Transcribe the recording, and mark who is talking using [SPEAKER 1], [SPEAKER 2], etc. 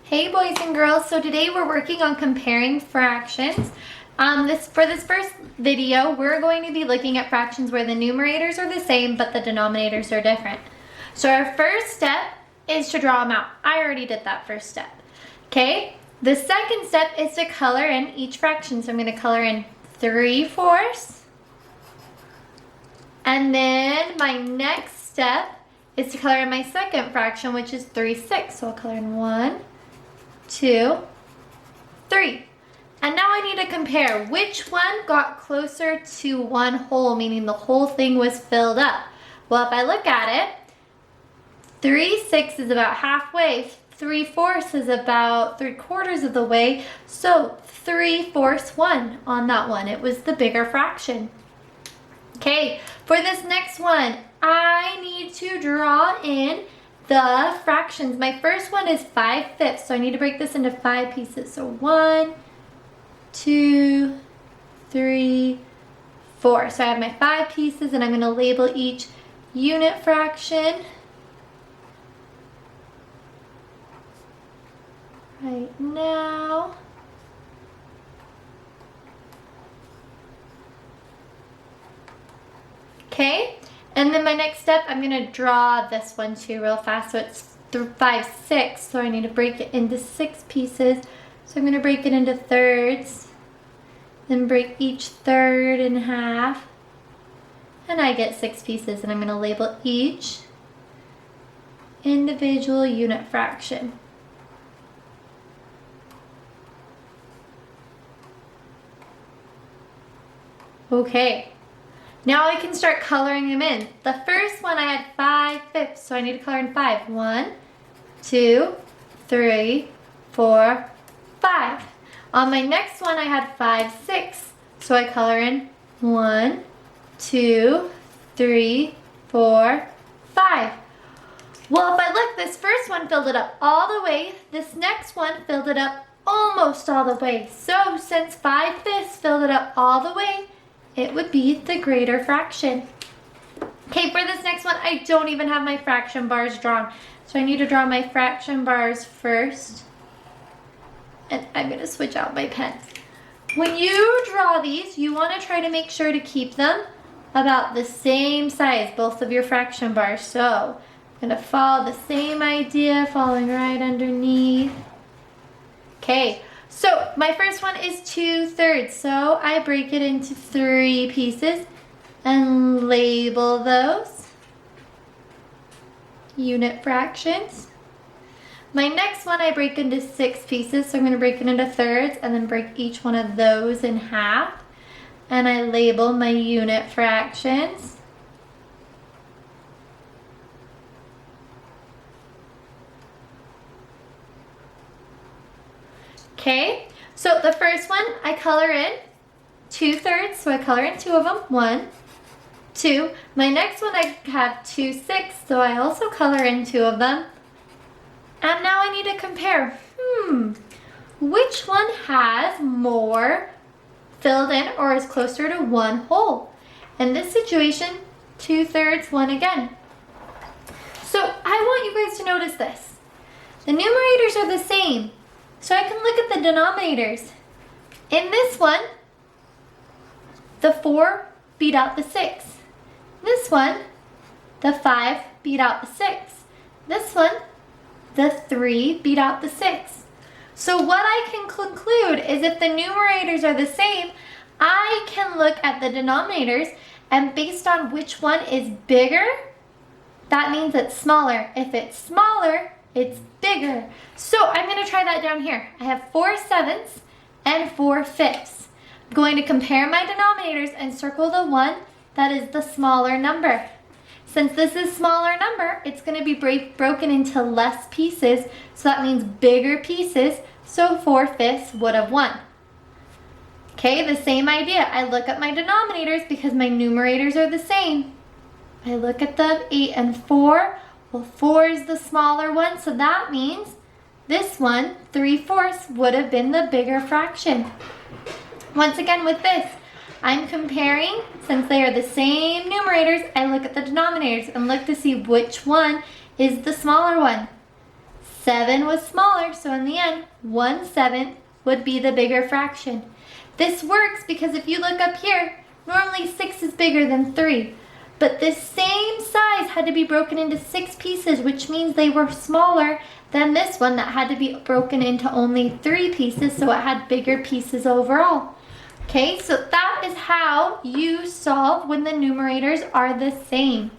[SPEAKER 1] Hey boys and girls, so today we're working on comparing fractions. For this first video, we're going to be looking at fractions where the numerators are the same but the denominators are different. So our first step is to draw them out. I already did that first step. Okay, the second step is to color in each fraction. So I'm going to color in 3/4. And then my next step is to color in my second fraction, which is 3/6. So I'll color in 1, 2, 3. And now I need to compare which one got closer to one whole, meaning the whole thing was filled up. Well, if I look at it, 3/6 is about halfway, 3/4 is about 3/4 of the way, so 3/4 won on that one. It was the bigger fraction. Okay, for this next one, I need to draw in the fractions. My first one is 5/5, so I need to break this into 5 pieces. So 1, 2, 3, 4. So I have my 5 pieces and I'm going to label each unit fraction right now. Okay, and then my next step, I'm going to draw this one too real fast. So it's 5/6, so I need to break it into 6 pieces. So I'm going to break it into thirds, then break each third in half, and I get 6 pieces, and I'm going to label each individual unit fraction. Okay. Now I can start coloring them in. The first one I had 5/5, so I need to color in 5. 1, 2, 3, 4, 5. On my next one I had 5/6, so I color in 1, 2, 3, 4, 5. Well, if I look, this first one filled it up all the way. This next one filled it up almost all the way. So since 5/5 filled it up all the way, it would be the greater fraction. Okay, for this next one, I don't even have my fraction bars drawn. So I need to draw my fraction bars first. And I'm going to switch out my pen. When you draw these, you want to try to make sure to keep them about the same size, both of your fraction bars. So I'm going to follow the same idea, following right underneath. Okay. So my first one is 2/3, so I break it into 3 pieces and label those unit fractions. My next one I break into 6 pieces, so I'm going to break it into thirds and then break each one of those in half, and I label my unit fractions. Okay, so the first one I color in 2/3, so I color in 2 of them. 1, 2. My next one I have 2/6, so I also color in 2 of them. And now I need to compare. Which one has more filled in or is closer to one whole? In this situation, 2/3 won again. So I want you guys to notice this. The numerators are the same. So I can look at the denominators. In this one, the 4 beat out the 6. This one, the 5 beat out the 6. This one, the 3 beat out the 6. So what I can conclude is if the numerators are the same, I can look at the denominators and based on which one is bigger, that means it's smaller. If it's smaller, it's bigger. So I'm going to try that down here. I have 4/7 and 4/5. I'm going to compare my denominators and circle the one that is the smaller number. Since this is smaller number, it's going to be broken into less pieces, so that means bigger pieces, so 4/5 would have won. Okay, the same idea. I look at my denominators because my numerators are the same. I look at them, 8 and 4. Well, 4 is the smaller one, so that means this one, 3/4, would have been the bigger fraction. Once again with this, I'm comparing, since they are the same numerators, I look at the denominators and look to see which one is the smaller one. 7 was smaller, so in the end, 1/7 would be the bigger fraction. This works because if you look up here, normally 6 is bigger than 3. But this same size had to be broken into 6 pieces, which means they were smaller than this one that had to be broken into only 3 pieces, so it had bigger pieces overall. Okay, so that is how you solve when the numerators are the same.